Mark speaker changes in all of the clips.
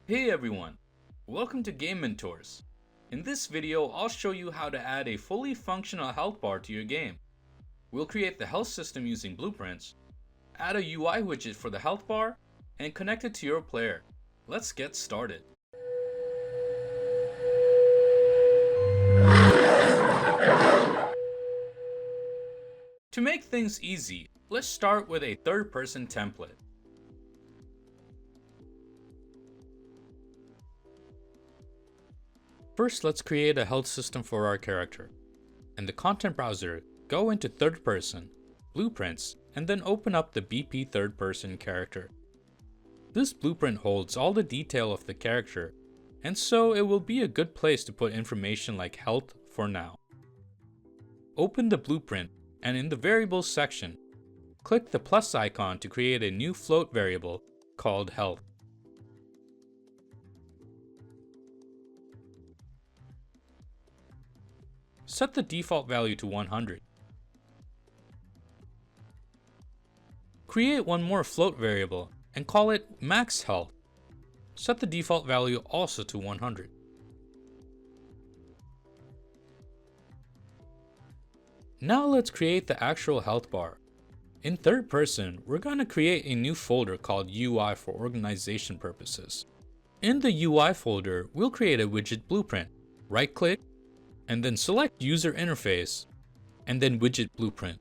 Speaker 1: Hey everyone, welcome to Game Mentors. In this video, I'll show you how to add a fully functional health bar to your game. We'll create the health system using blueprints, add a UI widget for the health bar, and connect it to your player. Let's get started. To make things easy, let's start with a third-person template. First, let's create a health system for our character. In the content browser, go into third person, blueprints, and then open up the BP third person character. This blueprint holds all the detail of the character, and so it will be a good place to put information like health for now. Open the blueprint, and in the variables section, click the plus icon to create a new float variable called health. Set the default value to 100. Create one more float variable and call it max health. Set the default value also to 100. Now let's create the actual health bar. In third person, we're going to create a new folder called UI for organization purposes. In the UI folder, we'll create a widget blueprint. Right-click, and then select User Interface, and then Widget Blueprint.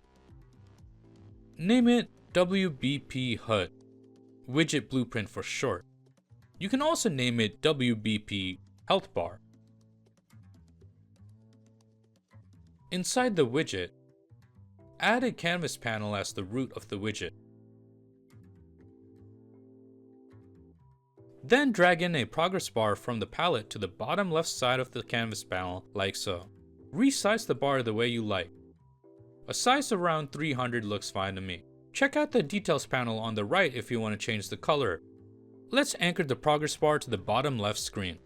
Speaker 1: Name it WBP HUD, Widget Blueprint for short. You can also name it WBP Health Bar. Inside the widget, add a canvas panel as the root of the widget. Then drag in a progress bar from the palette to the bottom left side of the canvas panel, like so. Resize the bar the way you like. A size around 300 looks fine to me. Check out the details panel on the right if you want to change the color. Let's anchor the progress bar to the bottom left screen.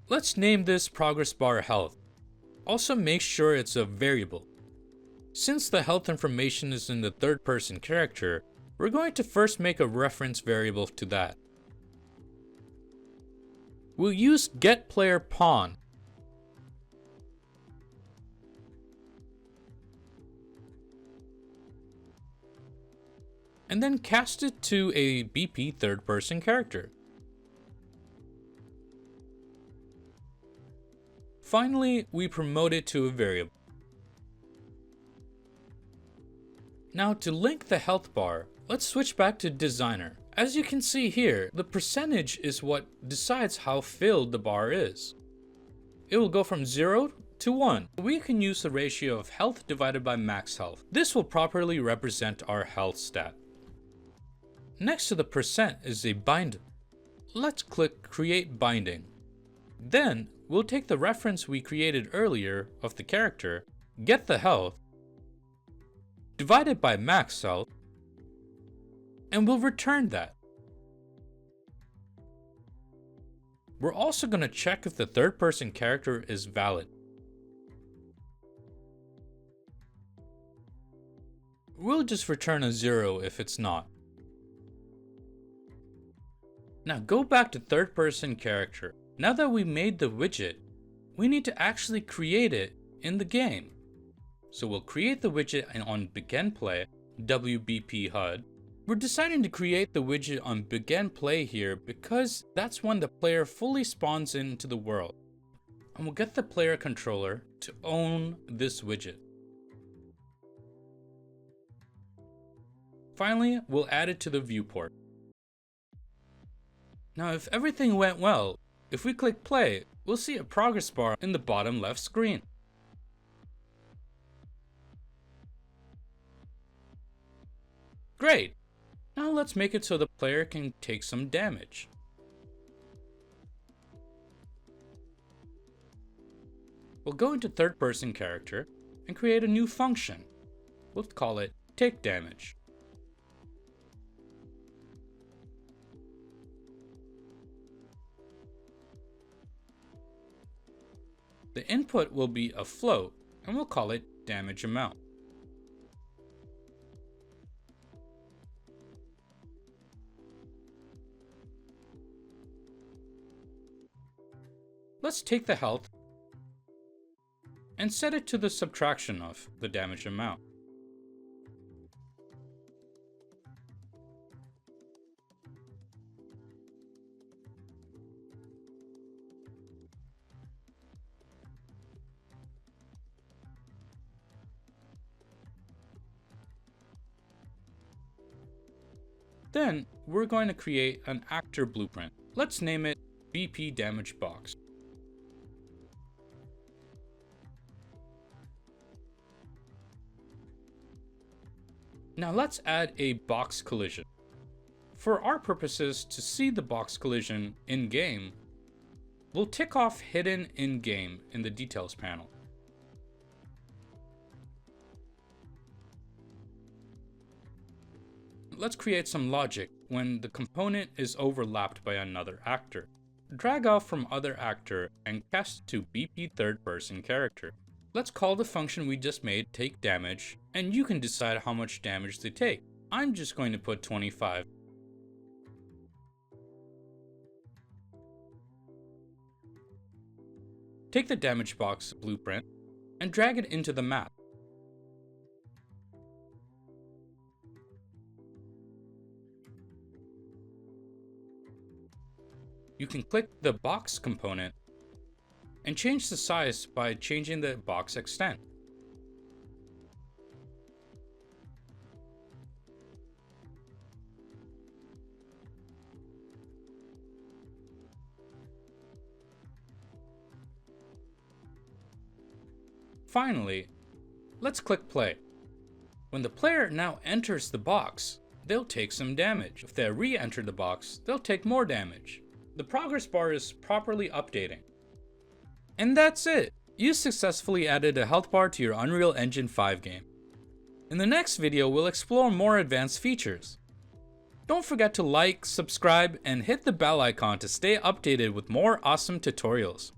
Speaker 1: Let's name this progress bar health. Also make sure it's a variable. Since the health information is in the third person character, we're going to first make a reference variable to that. We'll use getPlayerPawn. And then cast it to a BP third person character. Finally, we promote it to a variable. Now to link the health bar, let's switch back to Designer. As you can see here, the percentage is what decides how filled the bar is. It will go from 0 to 1. We can use the ratio of health divided by max health. This will properly represent our health stat. Next to the percent is a bind. Let's click Create Binding. Then, we'll take the reference we created earlier of the character, get the health, divide it by max health, and we'll return that. We're also going to check if the third person character is valid. We'll just return a 0 if it's not. Now go back to third person character. Now that we made the widget, we need to actually create it in the game. So we'll create the widget on Begin Play, WBP HUD. We're deciding to create the widget on Begin Play here because that's when the player fully spawns into the world. And we'll get the player controller to own this widget. Finally, we'll add it to the viewport. Now if everything went well, if we click play, we'll see a progress bar in the bottom left screen. Great! Now let's make it so the player can take some damage. We'll go into third person character and create a new function. We'll call it Take Damage. The input will be a float and we'll call it Damage Amount. Let's take the health and set it to the subtraction of the damage amount. Then we're going to create an actor blueprint. Let's name it BP damage box. Now let's add a box collision. For our purposes to see the box collision in-game, we'll tick off hidden in-game in the details panel. Let's create some logic when the component is overlapped by another actor. Drag off from other actor and cast it to BP third person character. Let's call the function we just made take damage, and you can decide how much damage they take. I'm just going to put 25. Take the damage box blueprint and drag it into the map. You can click the box component and change the size by changing the box extent. Finally, let's click play. When the player now enters the box, they'll take some damage. If they re-enter the box, they'll take more damage. The progress bar is properly updating. And that's it! You successfully added a health bar to your Unreal Engine 5 game. In the next video, we'll explore more advanced features. Don't forget to like, subscribe, and hit the bell icon to stay updated with more awesome tutorials.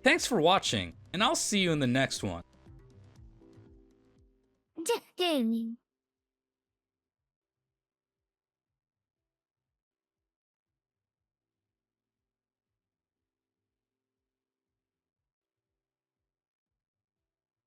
Speaker 1: Thanks for watching, and I'll see you in the next one.
Speaker 2: Gaming.